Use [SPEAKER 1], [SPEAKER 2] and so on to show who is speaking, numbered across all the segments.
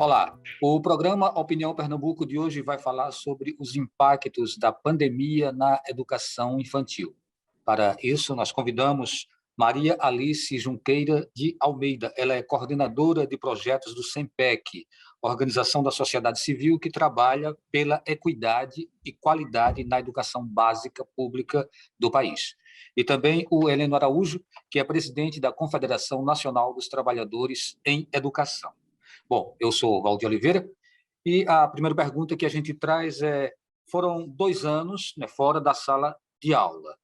[SPEAKER 1] Olá, o programa Opinião Pernambuco de hoje vai falar sobre os impactos da pandemia na educação infantil. Para isso, nós convidamos Maria Alice Junqueira de Almeida. Ela é coordenadora de projetos do SEMPEC, Organização da Sociedade Civil que trabalha pela equidade e qualidade na educação básica pública do país. E também o Heleno Araújo, que é presidente da Confederação Nacional dos Trabalhadores em Educação. Bom, eu sou Valdir Oliveira e a primeira pergunta que a gente traz foram 2 anos, né, fora da sala de aula.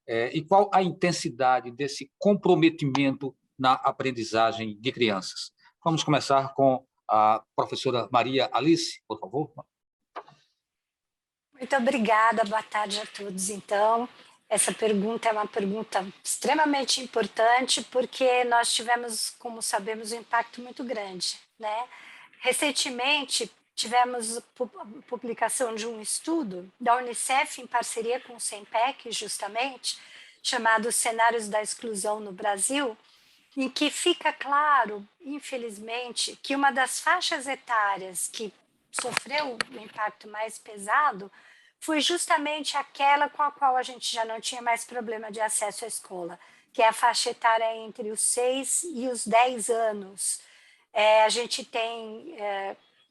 [SPEAKER 1] E qual a intensidade desse comprometimento na aprendizagem de crianças? Vamos começar com a professora Maria Alice, por favor.
[SPEAKER 2] Muito obrigada, boa tarde a todos. Então, essa pergunta é uma pergunta extremamente importante porque nós tivemos, como sabemos, um impacto muito grande, né? Recentemente, tivemos a publicação de um estudo da Unicef em parceria com o SEMPEC, justamente, chamado Cenários da Exclusão no Brasil, em que fica claro, infelizmente, que uma das faixas etárias que sofreu o impacto mais pesado foi justamente aquela com a qual a gente já não tinha mais problema de acesso à escola, que é a faixa etária entre os 6 e os 10 anos. A gente tem,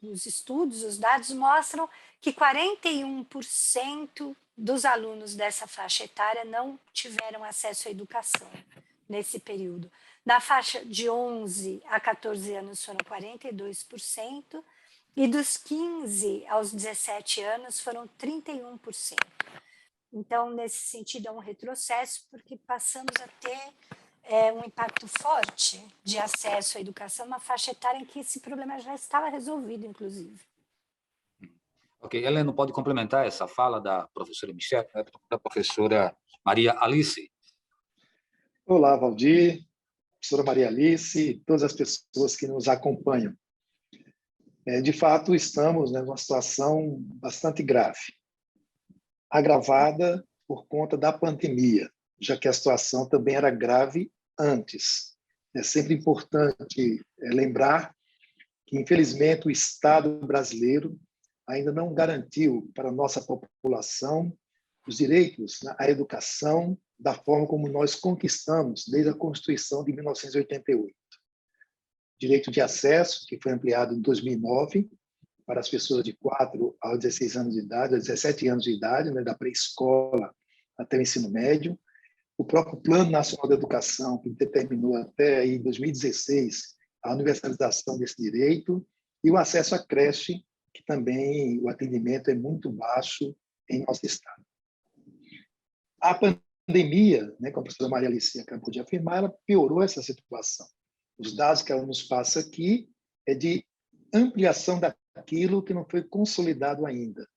[SPEAKER 2] os estudos, os dados mostram que 41% dos alunos dessa faixa etária não tiveram acesso à educação nesse período. Na faixa de 11 a 14 anos foram 42%, e dos 15 aos 17 anos foram 31%. Então, nesse sentido, é um retrocesso, porque passamos a ter um impacto forte de acesso à educação, uma faixa etária em que esse problema já estava resolvido, inclusive.
[SPEAKER 1] Ok, Heleno, pode complementar essa fala da professora Michelle, da professora Maria Alice?
[SPEAKER 3] Olá, Valdir, professora Maria Alice e todas as pessoas que nos acompanham. De fato, estamos numa situação bastante grave, agravada por conta da pandemia, já que a situação também era grave antes. É sempre importante lembrar que, infelizmente, o Estado brasileiro ainda não garantiu para a nossa população os direitos à educação da forma como nós conquistamos desde a Constituição de 1988. Direito de acesso, que foi ampliado em 2009 para as pessoas de 4 aos 16 anos de idade, a 17 anos de idade, né, da pré-escola até o ensino médio. O próprio Plano Nacional de Educação, que determinou até aí 2016 a universalização desse direito, e o acesso à creche, que também o atendimento é muito baixo em nosso estado. A pandemia, né, como a professora Maria Alice acabou de afirmar, ela piorou essa situação. Os dados que ela nos passa aqui é de ampliação daquilo que não foi consolidado ainda.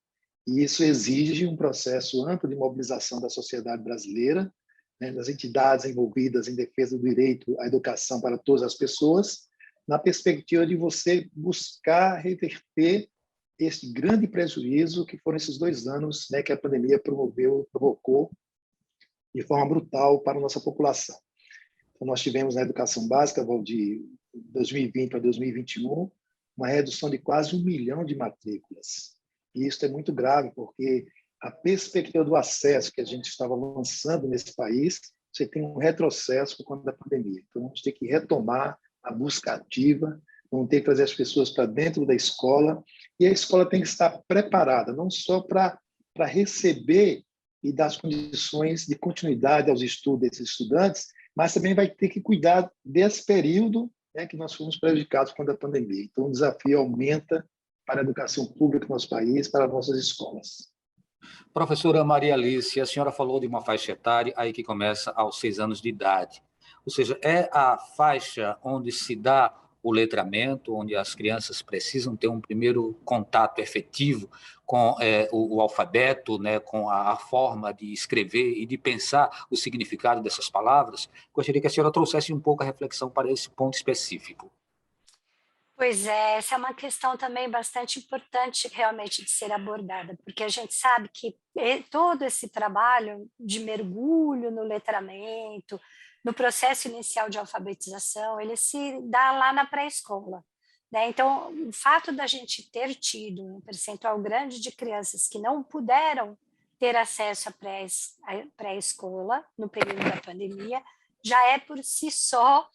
[SPEAKER 3] E isso exige um processo amplo de mobilização da sociedade brasileira, né, das entidades envolvidas em defesa do direito à educação para todas as pessoas, na perspectiva de você buscar reverter este grande prejuízo que foram esses 2 anos, né, que a pandemia provocou de forma brutal para a nossa população. Então, nós tivemos na educação básica, de 2020 para 2021, uma redução de quase 1 milhão de matrículas. E isso é muito grave, porque a perspectiva do acesso que a gente estava lançando nesse país, você tem um retrocesso por conta da pandemia. Então, vamos ter que retomar a busca ativa, vamos ter que trazer as pessoas para dentro da escola, e a escola tem que estar preparada, não só para receber e dar as condições de continuidade aos estudos desses estudantes, mas também vai ter que cuidar desse período, né, que nós fomos prejudicados com a pandemia. Então, o desafio aumenta para a educação pública no nosso país, para as nossas escolas.
[SPEAKER 1] Professora Maria Alice, a senhora falou de uma faixa etária aí que começa aos 6 anos de idade. Ou seja, é a faixa onde se dá o letramento, onde as crianças precisam ter um primeiro contato efetivo com o alfabeto, né, com a forma de escrever e de pensar o significado dessas palavras. Gostaria que a senhora trouxesse um pouco a reflexão para esse ponto específico.
[SPEAKER 2] Pois é, essa é uma questão também bastante importante realmente de ser abordada, porque a gente sabe que todo esse trabalho de mergulho no letramento, no processo inicial de alfabetização, ele se dá lá na pré-escola, né? Então, o fato da gente ter tido um percentual grande de crianças que não puderam ter acesso à pré-escola no período da pandemia já é por si só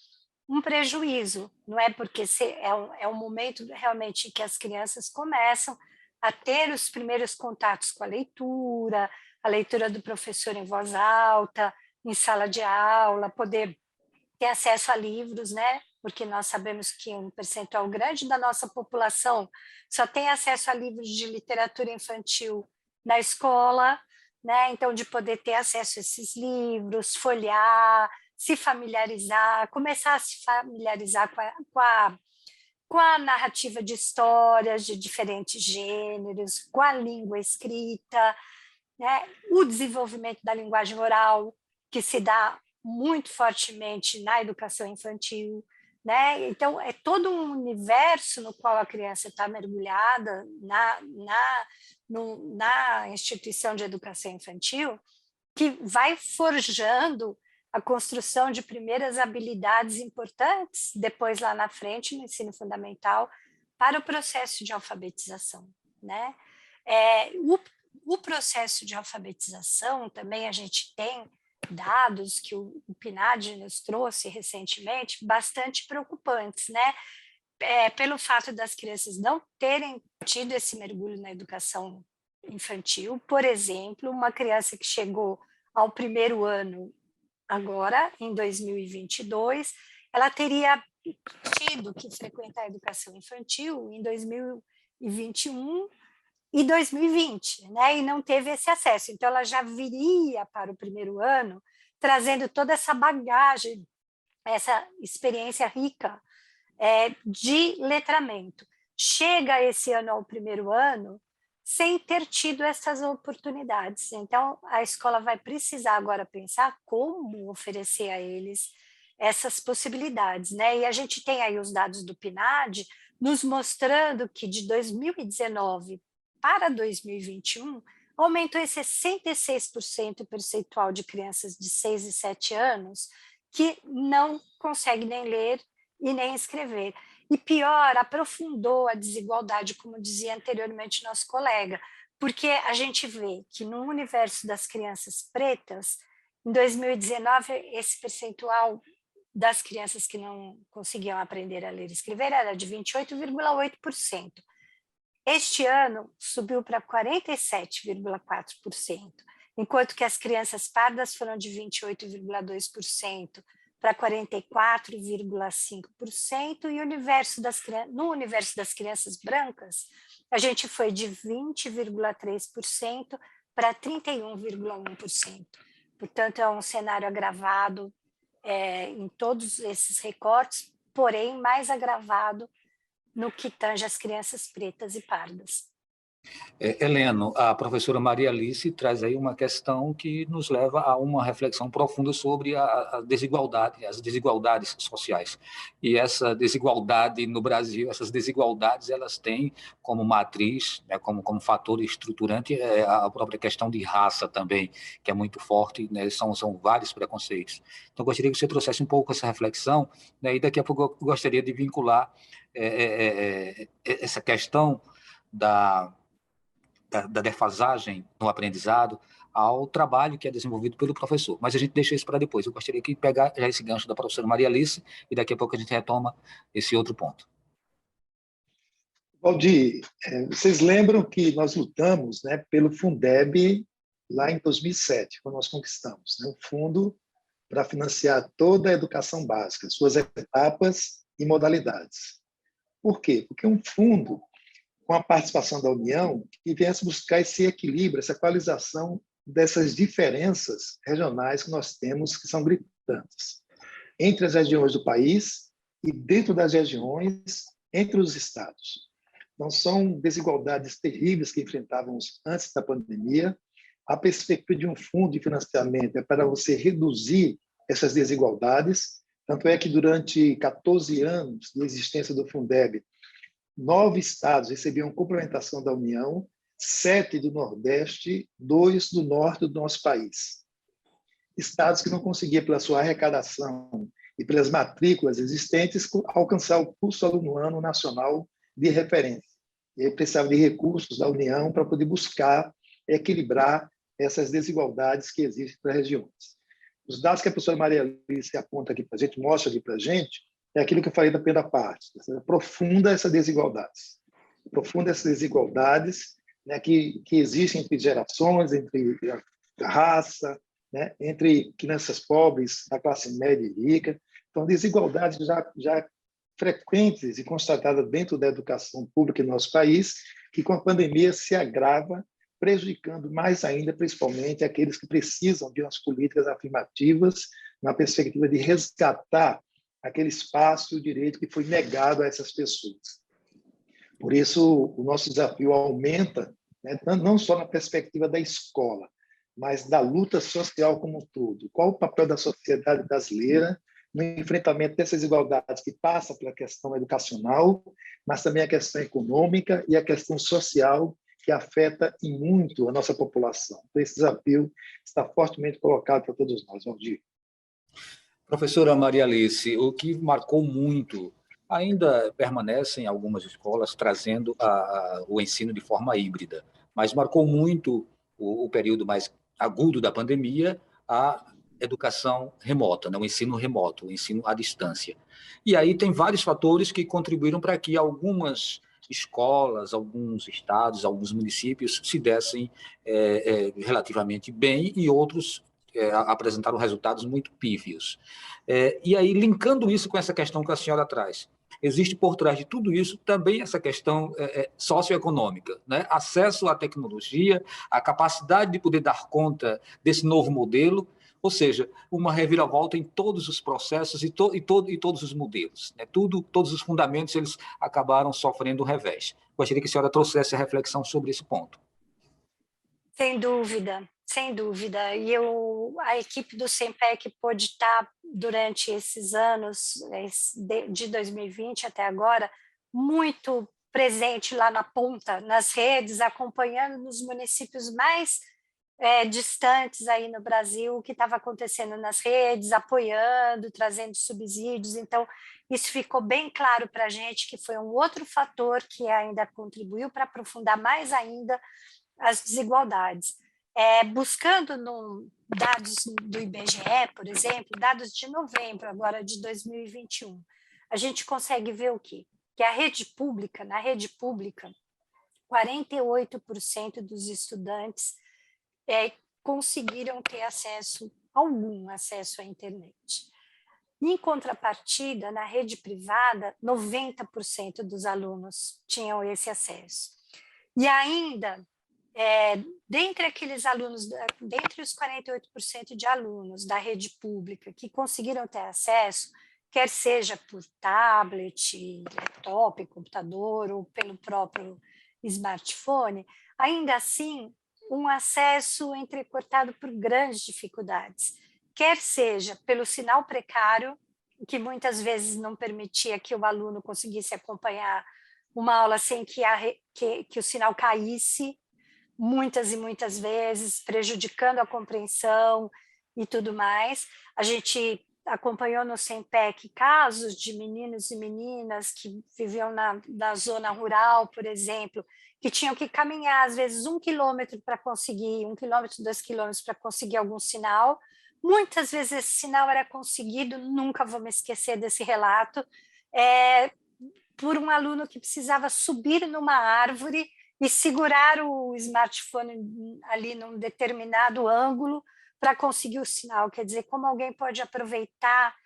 [SPEAKER 2] um prejuízo, não é? Porque é um momento realmente que as crianças começam a ter os primeiros contatos com a leitura do professor em voz alta, em sala de aula, poder ter acesso a livros, né? Porque nós sabemos que um percentual grande da nossa população só tem acesso a livros de literatura infantil na escola, né? Então, de poder ter acesso a esses livros, folhear, se familiarizar, começar a se familiarizar com a narrativa de histórias de diferentes gêneros, com a língua escrita, né? O desenvolvimento da linguagem oral, que se dá muito fortemente na educação infantil, né? Então, é todo um universo no qual a criança está mergulhada na instituição de educação infantil, que vai forjando a construção de primeiras habilidades importantes, depois lá na frente, no ensino fundamental, para o processo de alfabetização, né? O processo de alfabetização também a gente tem dados que o PNAD nos trouxe recentemente, bastante preocupantes, né? Pelo fato das crianças não terem tido esse mergulho na educação infantil. Por exemplo, uma criança que chegou ao primeiro ano agora, em 2022, ela teria tido que frequentar a educação infantil em 2021 e 2020, né? E não teve esse acesso. Então, ela já viria para o primeiro ano trazendo toda essa bagagem, essa experiência rica de letramento. Chega esse ano ao primeiro ano sem ter tido essas oportunidades. Então, a escola vai precisar agora pensar como oferecer a eles essas possibilidades, né? E a gente tem aí os dados do PNAD nos mostrando que de 2019 para 2021 aumentou em 66% o percentual de crianças de 6 e 7 anos que não conseguem nem ler e nem escrever. E pior, aprofundou a desigualdade, como dizia anteriormente nosso colega, porque a gente vê que no universo das crianças pretas, em 2019, esse percentual das crianças que não conseguiam aprender a ler e escrever era de 28,8%. Este ano, subiu para 47,4%, enquanto que as crianças pardas foram de 28,2% para 44,5%, e no universo das crianças brancas, a gente foi de 20,3% para 31,1%. Portanto, é um cenário agravado em todos esses recortes, porém mais agravado no que tange as crianças pretas e pardas.
[SPEAKER 1] Heleno, a professora Maria Alice traz aí uma questão que nos leva a uma reflexão profunda sobre a desigualdade, as desigualdades sociais. E essa desigualdade no Brasil, essas desigualdades, elas têm como matriz, né, como fator estruturante, a própria questão de raça também, que é muito forte, né, são vários preconceitos. Então, eu gostaria que você trouxesse um pouco essa reflexão, né, e daqui a pouco eu gostaria de vincular essa questão da defasagem no aprendizado ao trabalho que é desenvolvido pelo professor. Mas a gente deixa isso para depois. Eu gostaria de pegar já esse gancho da professora Maria Alice e daqui a pouco a gente retoma esse outro ponto.
[SPEAKER 3] Valdir, vocês lembram que nós lutamos, né, pelo Fundeb lá em 2007, quando nós conquistamos, né, um fundo para financiar toda a educação básica, suas etapas e modalidades. Por quê? Porque um fundo com a participação da União, que viesse buscar esse equilíbrio, essa equalização dessas diferenças regionais que nós temos, que são gritantes, entre as regiões do país e dentro das regiões, entre os estados. Então, são desigualdades terríveis que enfrentávamos antes da pandemia. A perspectiva de um fundo de financiamento é para você reduzir essas desigualdades, tanto é que durante 14 anos de existência do Fundeb, 9 estados recebiam complementação da União, 7 do Nordeste, 2 do Norte do nosso país. Estados que não conseguiam, pela sua arrecadação e pelas matrículas existentes, alcançar o custo aluno ano nacional de referência. E aí precisava de recursos da União para poder buscar equilibrar essas desigualdades que existem para as regiões. Os dados que a professora Maria Alice aponta aqui para a gente, mostra aqui para a gente, é aquilo que eu falei da primeira parte, aprofunda essas desigualdades. Aprofunda essas desigualdades, né, que existem entre gerações, entre a raça, né, entre crianças pobres, da classe média e rica. Então, desigualdades já frequentes e constatadas dentro da educação pública em nosso país, que com a pandemia se agrava, prejudicando mais ainda, principalmente, aqueles que precisam de umas políticas afirmativas na perspectiva de resgatar aquele espaço e o direito que foi negado a essas pessoas. Por isso, o nosso desafio aumenta, né, não só na perspectiva da escola, mas da luta social como um todo. Qual o papel da sociedade brasileira no enfrentamento dessas desigualdades que passa pela questão educacional, mas também a questão econômica e a questão social, que afeta em muito a nossa população. Então, esse desafio está fortemente colocado para todos nós, Valdir.
[SPEAKER 1] Professora Maria Alice, o que marcou muito, ainda permanece em algumas escolas trazendo o ensino de forma híbrida, mas marcou muito o período mais agudo da pandemia, a educação remota, né? O ensino remoto, o ensino à distância. E aí tem vários fatores que contribuíram para que algumas escolas, alguns estados, alguns municípios se dessem relativamente bem e outros apresentaram resultados muito pífios. E aí, linkando isso com essa questão que a senhora traz, existe por trás de tudo isso também essa questão socioeconômica, né? Acesso à tecnologia, a capacidade de poder dar conta desse novo modelo, ou seja, uma reviravolta em todos os processos e todos os modelos, né? Todos os fundamentos eles acabaram sofrendo um revés. Gostaria que a senhora trouxesse a reflexão sobre esse ponto.
[SPEAKER 2] Sem dúvida, sem dúvida. E a equipe do SEMPEC pôde estar, durante esses anos, de 2020 até agora, muito presente lá na ponta, nas redes, acompanhando nos municípios mais distantes aí no Brasil o que estava acontecendo nas redes, apoiando, trazendo subsídios. Então, isso ficou bem claro para a gente que foi um outro fator que ainda contribuiu para aprofundar mais ainda as desigualdades. Buscando dados do IBGE, por exemplo, dados de novembro agora de 2021, a gente consegue ver o quê? Que na rede pública, 48% dos estudantes conseguiram ter algum acesso à internet. Em contrapartida, na rede privada, 90% dos alunos tinham esse acesso. E ainda, dentre aqueles alunos, dentre os 48% de alunos da rede pública que conseguiram ter acesso, quer seja por tablet, laptop, computador ou pelo próprio smartphone, ainda assim, um acesso entrecortado por grandes dificuldades, quer seja pelo sinal precário, que muitas vezes não permitia que o aluno conseguisse acompanhar uma aula sem que o sinal caísse, muitas e muitas vezes, prejudicando a compreensão e tudo mais. A gente acompanhou no SEMPEC casos de meninos e meninas que viviam na zona rural, por exemplo, que tinham que caminhar, às vezes, 1 quilômetro para conseguir, 1 quilômetro, 2 quilômetros para conseguir algum sinal. Muitas vezes esse sinal era conseguido, nunca vou me esquecer desse relato, por um aluno que precisava subir numa árvore e segurar o smartphone ali num determinado ângulo para conseguir o sinal. Quer dizer, como alguém pode aproveitar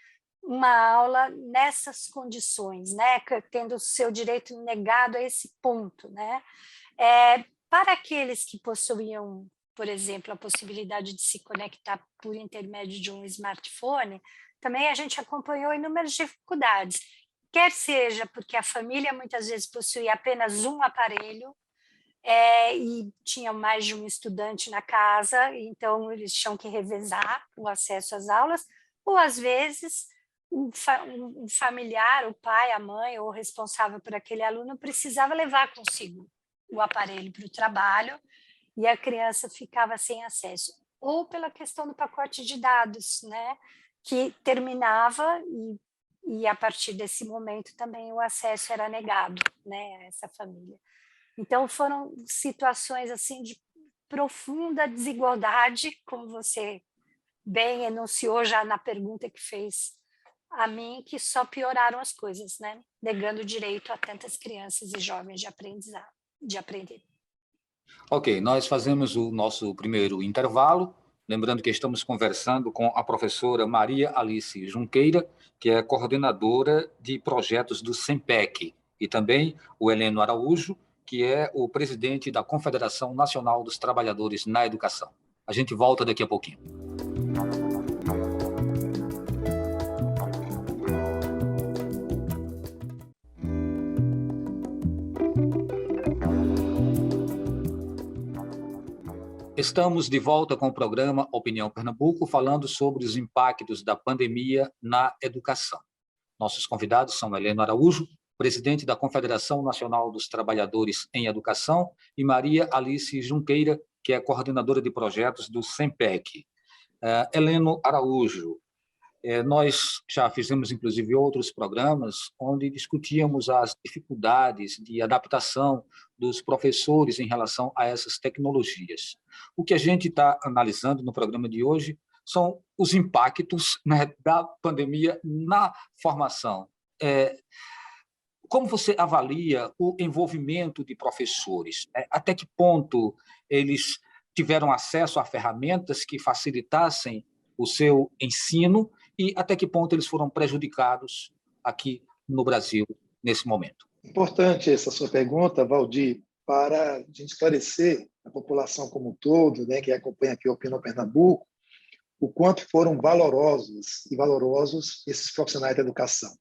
[SPEAKER 2] uma aula nessas condições, né? Tendo o seu direito negado a esse ponto, né? Para aqueles que possuíam, por exemplo, a possibilidade de se conectar por intermédio de um smartphone, também a gente acompanhou inúmeras dificuldades, quer seja porque a família muitas vezes possuía apenas um aparelho, e tinha mais de um estudante na casa, então eles tinham que revezar o acesso às aulas, ou às vezes um familiar, o pai, a mãe, ou o responsável por aquele aluno precisava levar consigo o aparelho para o trabalho e a criança ficava sem acesso, ou pela questão do pacote de dados, né? que terminava e a partir desse momento também o acesso era negado, né, a essa família. Então foram situações assim de profunda desigualdade, como você bem enunciou já na pergunta que fez a mim, que só pioraram as coisas, né, negando o direito a tantas crianças e jovens de aprender.
[SPEAKER 1] Ok, nós fazemos o nosso primeiro intervalo. Lembrando que estamos conversando com a professora Maria Alice Junqueira, que é coordenadora de projetos do SEMPEC, e também o Heleno Araújo, que é o presidente da Confederação Nacional dos Trabalhadores na Educação. A gente volta daqui a pouquinho. Estamos de volta com o programa Opinião Pernambuco, falando sobre os impactos da pandemia na educação. Nossos convidados são Heleno Araújo, presidente da Confederação Nacional dos Trabalhadores em Educação, e Maria Alice Junqueira, que é coordenadora de projetos do SEMPEC. Heleno Araújo, nós já fizemos, inclusive, outros programas onde discutíamos as dificuldades de adaptação dos professores em relação a essas tecnologias. O que a gente está analisando no programa de hoje são os impactos, né, da pandemia na formação. Como você avalia o envolvimento de professores? Até que ponto eles tiveram acesso a ferramentas que facilitassem o seu ensino e até que ponto eles foram prejudicados aqui no Brasil nesse momento?
[SPEAKER 3] Importante essa sua pergunta, Valdir, para a gente esclarecer a população como um todo, né, que acompanha aqui o Opinião Pernambuco, o quanto foram valorosos esses profissionais da educação.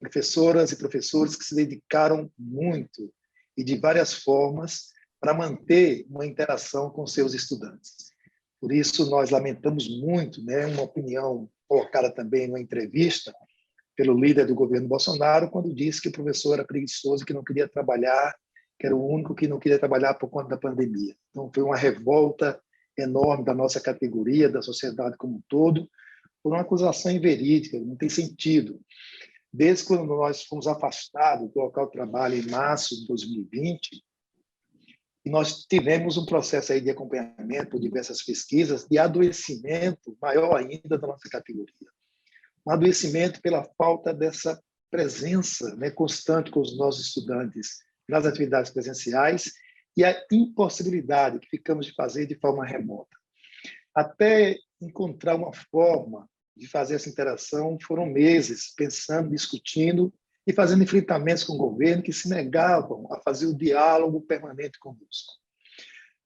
[SPEAKER 3] Professoras e professores que se dedicaram muito e de várias formas para manter uma interação com seus estudantes. Por isso, nós lamentamos muito, né, uma opinião colocada também numa entrevista pelo líder do governo Bolsonaro, quando disse que o professor era preguiçoso, que não queria trabalhar, que era o único que não queria trabalhar por conta da pandemia. Então, foi uma revolta enorme da nossa categoria, da sociedade como um todo, por uma acusação inverídica, não tem sentido. Desde quando nós fomos afastados do local de trabalho em março de 2020, nós tivemos um processo aí de acompanhamento por diversas pesquisas de adoecimento maior ainda da nossa categoria. Um adoecimento pela falta dessa presença, né, constante com os nossos estudantes nas atividades presenciais e a impossibilidade que ficamos de fazer de forma remota. Até encontrar uma forma de fazer essa interação, foram meses pensando, discutindo e fazendo enfrentamentos com o governo que se negavam a fazer o diálogo permanente conosco.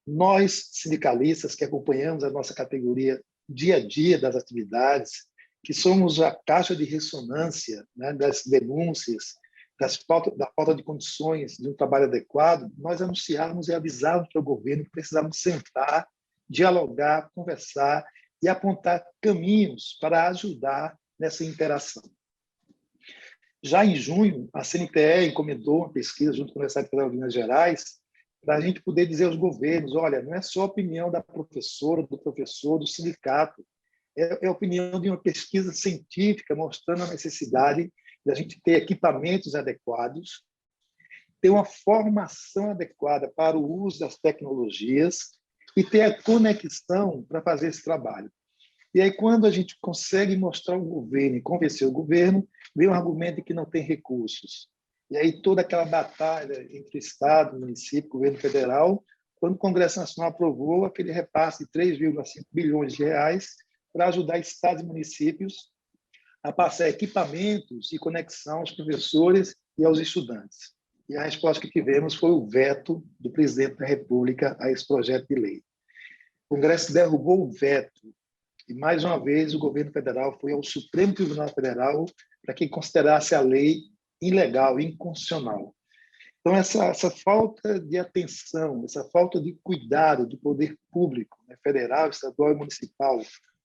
[SPEAKER 3] Nós, sindicalistas, que acompanhamos a nossa categoria dia a dia das atividades, que somos a caixa de ressonância, né, das denúncias, da falta de condições de um trabalho adequado, nós anunciamos e avisamos para o governo que precisávamos sentar, dialogar, conversar e apontar caminhos para ajudar nessa interação. Já em junho, a CNTE encomendou uma pesquisa junto com a Universidade Federal de Minas Gerais para a gente poder dizer aos governos, olha, não é só a opinião da professora, do professor, do sindicato, é a opinião de uma pesquisa científica mostrando a necessidade de a gente ter equipamentos adequados, ter uma formação adequada para o uso das tecnologias e ter a conexão para fazer esse trabalho. E aí, quando a gente consegue mostrar ao governo e convencer o governo, vem o argumento de que não tem recursos. E aí, toda aquela batalha entre Estado, município, governo federal, quando o Congresso Nacional aprovou aquele repasse de 3,5 bilhões de reais para ajudar estados e municípios a passar equipamentos e conexão aos professores e aos estudantes. E a resposta que tivemos foi o veto do presidente da República a esse projeto de lei. O Congresso derrubou o veto e, mais uma vez, o governo federal foi ao Supremo Tribunal Federal para que considerasse a lei ilegal, inconstitucional. Então, essa falta de atenção, essa falta de cuidado do poder público, né, federal, estadual e municipal,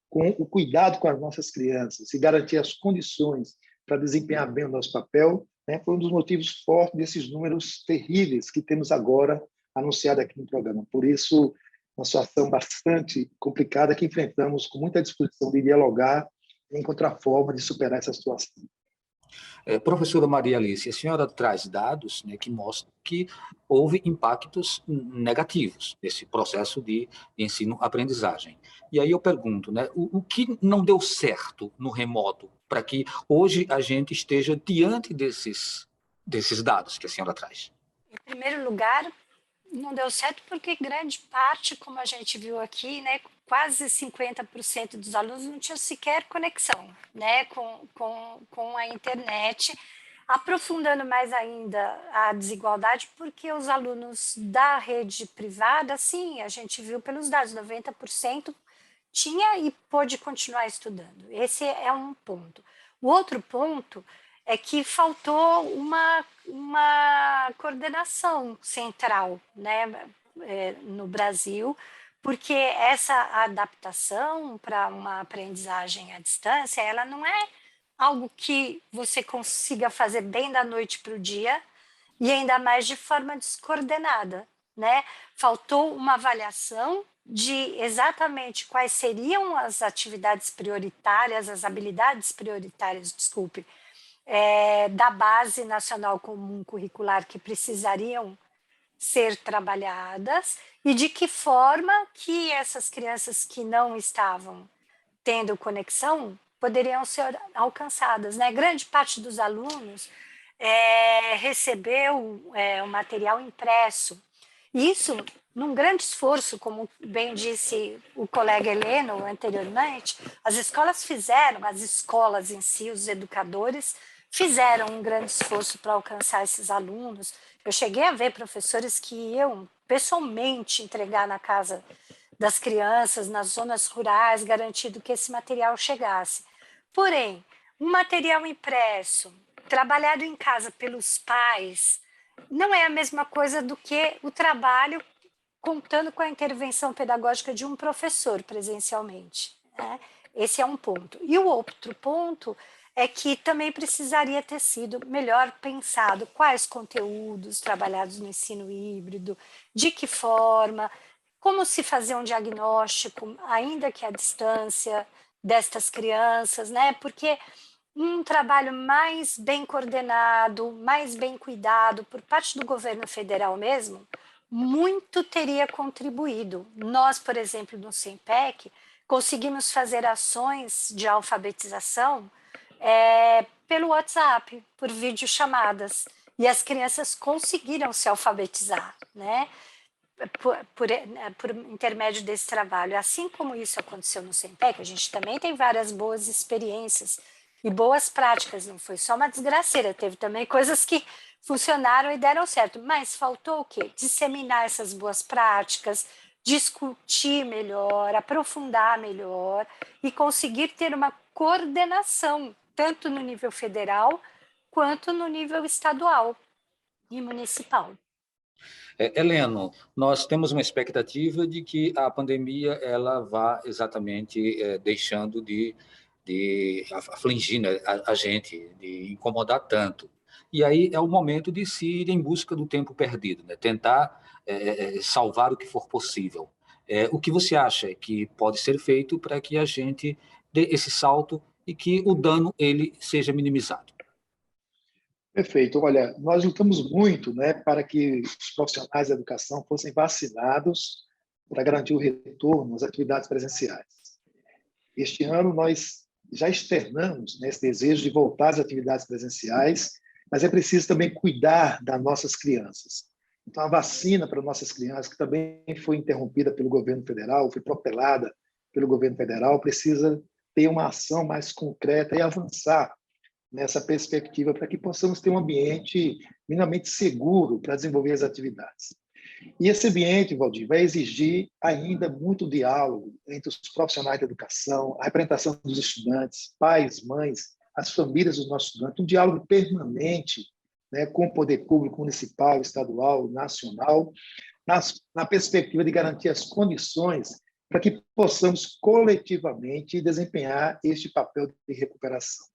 [SPEAKER 3] com o cuidado com as nossas crianças e garantir as condições para desempenhar bem o nosso papel, né, foi um dos motivos fortes desses números terríveis que temos agora anunciado aqui no programa. Por isso, uma situação bastante complicada que enfrentamos com muita disposição de dialogar encontrar forma de superar essa situação.
[SPEAKER 1] Professora Maria Alice, a senhora traz dados, né, que mostram que houve impactos negativos nesse processo de ensino-aprendizagem. E aí eu pergunto, né, o que não deu certo no remoto para que hoje a gente esteja diante desses dados que a senhora traz?
[SPEAKER 2] Em primeiro lugar, não deu certo porque grande parte, como a gente viu aqui, né, quase 50% dos alunos não tinham sequer conexão, né, com a internet, aprofundando mais ainda a desigualdade, porque os alunos da rede privada, sim, a gente viu pelos dados, 90% tinha e pôde continuar estudando. Esse é um ponto. O outro ponto é que faltou uma coordenação central, né, no Brasil, porque essa adaptação para uma aprendizagem à distância, ela não é algo que você consiga fazer bem da noite para o dia e ainda mais de forma descoordenada, né? Faltou uma avaliação de exatamente quais seriam as atividades prioritárias, as habilidades prioritárias, desculpe, da Base Nacional Comum Curricular que precisariam ser trabalhadas e de que forma que essas crianças que não estavam tendo conexão poderiam ser alcançadas, né? Grande parte dos alunos recebeu o material impresso. Isso, num grande esforço, como bem disse o colega Heleno anteriormente, as escolas em si, os educadores, fizeram um grande esforço para alcançar esses alunos. Eu cheguei a ver professores que iam pessoalmente entregar na casa das crianças, nas zonas rurais, garantindo que esse material chegasse. Porém, um material impresso, trabalhado em casa pelos pais, não é a mesma coisa do que o trabalho contando com a intervenção pedagógica de um professor presencialmente, né? Esse é um ponto. E o outro ponto é que também precisaria ter sido melhor pensado quais conteúdos trabalhados no ensino híbrido, de que forma, como se fazer um diagnóstico, ainda que à distância, destas crianças, né? Porque um trabalho mais bem coordenado, mais bem cuidado por parte do governo federal mesmo, muito teria contribuído. Nós, por exemplo, no SEMPEC, conseguimos fazer ações de alfabetização pelo WhatsApp, por videochamadas, e as crianças conseguiram se alfabetizar, né? Por intermédio desse trabalho. Assim como isso aconteceu no SEMPEC, a gente também tem várias boas experiências e boas práticas, não foi só uma desgraceira, teve também coisas que funcionaram e deram certo, mas faltou o quê? Disseminar essas boas práticas, discutir melhor, aprofundar melhor e conseguir ter uma coordenação, tanto no nível federal quanto no nível estadual e municipal.
[SPEAKER 1] Heleno, nós temos uma expectativa de que a pandemia ela vá exatamente deixando de afligir, né, a gente, de incomodar tanto. E aí é o momento de se ir em busca do tempo perdido, né? Tentar salvar o que for possível. O que você acha que pode ser feito para que a gente dê esse salto e que o dano ele seja minimizado?
[SPEAKER 3] Perfeito. Olha, nós lutamos muito, né, para que os profissionais da educação fossem vacinados para garantir o retorno às atividades presenciais. Este ano nós já externamos, né, esse desejo de voltar às atividades presenciais, mas é preciso também cuidar das nossas crianças. Então, a vacina para nossas crianças, que também foi interrompida pelo governo federal, foi propelada pelo governo federal, precisa ter uma ação mais concreta e avançar nessa perspectiva para que possamos ter um ambiente minimamente seguro para desenvolver as atividades. E esse ambiente, Valdir, vai exigir ainda muito diálogo entre os profissionais da educação, a representação dos estudantes, pais, mães, as famílias dos nossos estudantes, um diálogo permanente, né, com o poder público municipal, estadual, nacional, na perspectiva de garantir as condições para que possamos coletivamente desempenhar este papel de recuperação.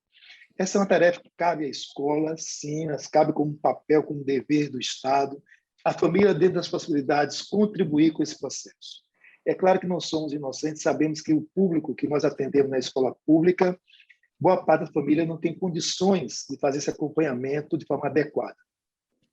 [SPEAKER 3] Essa é uma tarefa que cabe à escola, sim, mas cabe como papel, como dever do Estado, a família, dentro das possibilidades, contribuir com esse processo. É claro que não somos inocentes, sabemos que o público que nós atendemos na escola pública boa parte da família não tem condições de fazer esse acompanhamento de forma adequada.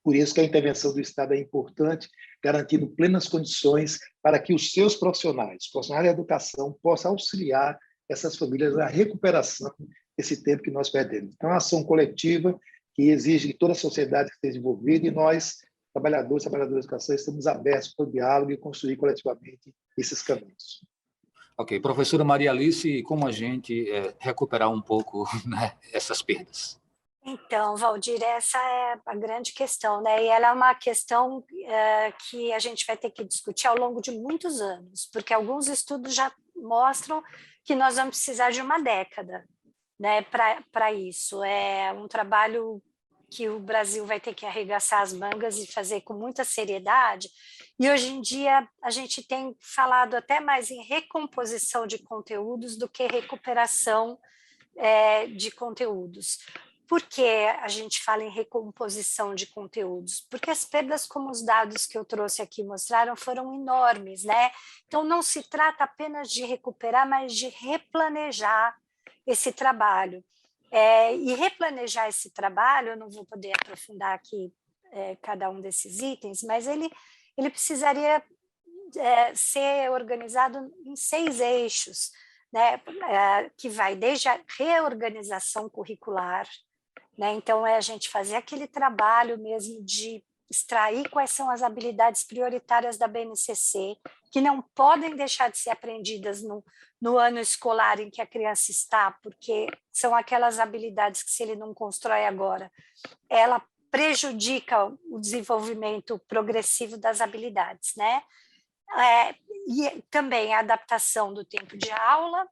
[SPEAKER 3] Por isso que a intervenção do Estado é importante, garantindo plenas condições para que os seus profissionais da educação, possam auxiliar essas famílias na recuperação desse tempo que nós perdemos. Então, é uma ação coletiva que exige que toda a sociedade esteja envolvida e nós, trabalhadores e trabalhadoras da educação, estamos abertos para o diálogo e construir coletivamente esses caminhos.
[SPEAKER 1] Ok. Professora Maria Alice, como a gente recuperar um pouco, né, essas perdas?
[SPEAKER 2] Então, Valdir, essa é a grande questão, né? E ela é uma questão que a gente vai ter que discutir ao longo de muitos anos, porque alguns estudos já mostram que nós vamos precisar de uma década, né, para isso. É um trabalho que o Brasil vai ter que arregaçar as mangas e fazer com muita seriedade. E hoje em dia a gente tem falado até mais em recomposição de conteúdos do que recuperação de conteúdos. Por que a gente fala em recomposição de conteúdos? Porque as perdas, como os dados que eu trouxe aqui mostraram, foram enormes, né? Então, não se trata apenas de recuperar, mas de replanejar esse trabalho. E replanejar esse trabalho, eu não vou poder aprofundar aqui cada um desses itens, mas ele precisaria ser organizado em 6 eixos, né? Que vai desde a reorganização curricular, né? Então, a gente fazer aquele trabalho mesmo de extrair quais são as habilidades prioritárias da BNCC, que não podem deixar de ser aprendidas no ano escolar em que a criança está, porque são aquelas habilidades que, se ele não constrói agora, ela prejudica o desenvolvimento progressivo das habilidades, né? E também a adaptação do tempo de aula,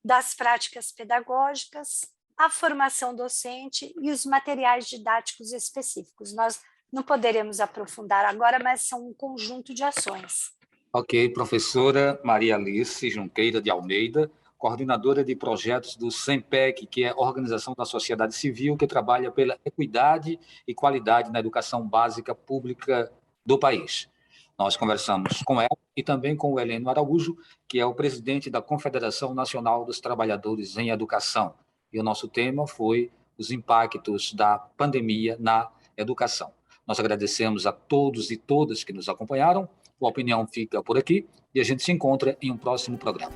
[SPEAKER 2] das práticas pedagógicas, a formação docente e os materiais didáticos específicos. Nós não poderemos aprofundar agora, mas são um conjunto de ações.
[SPEAKER 1] Ok, professora Maria Alice Junqueira de Almeida, coordenadora de projetos do SEMPEC, que é a Organização da Sociedade Civil, que trabalha pela equidade e qualidade na educação básica pública do país. Nós conversamos com ela e também com o Heleno Araújo, que é o presidente da Confederação Nacional dos Trabalhadores em Educação. E o nosso tema foi os impactos da pandemia na educação. Nós agradecemos a todos e todas que nos acompanharam. A opinião fica por aqui e a gente se encontra em um próximo programa.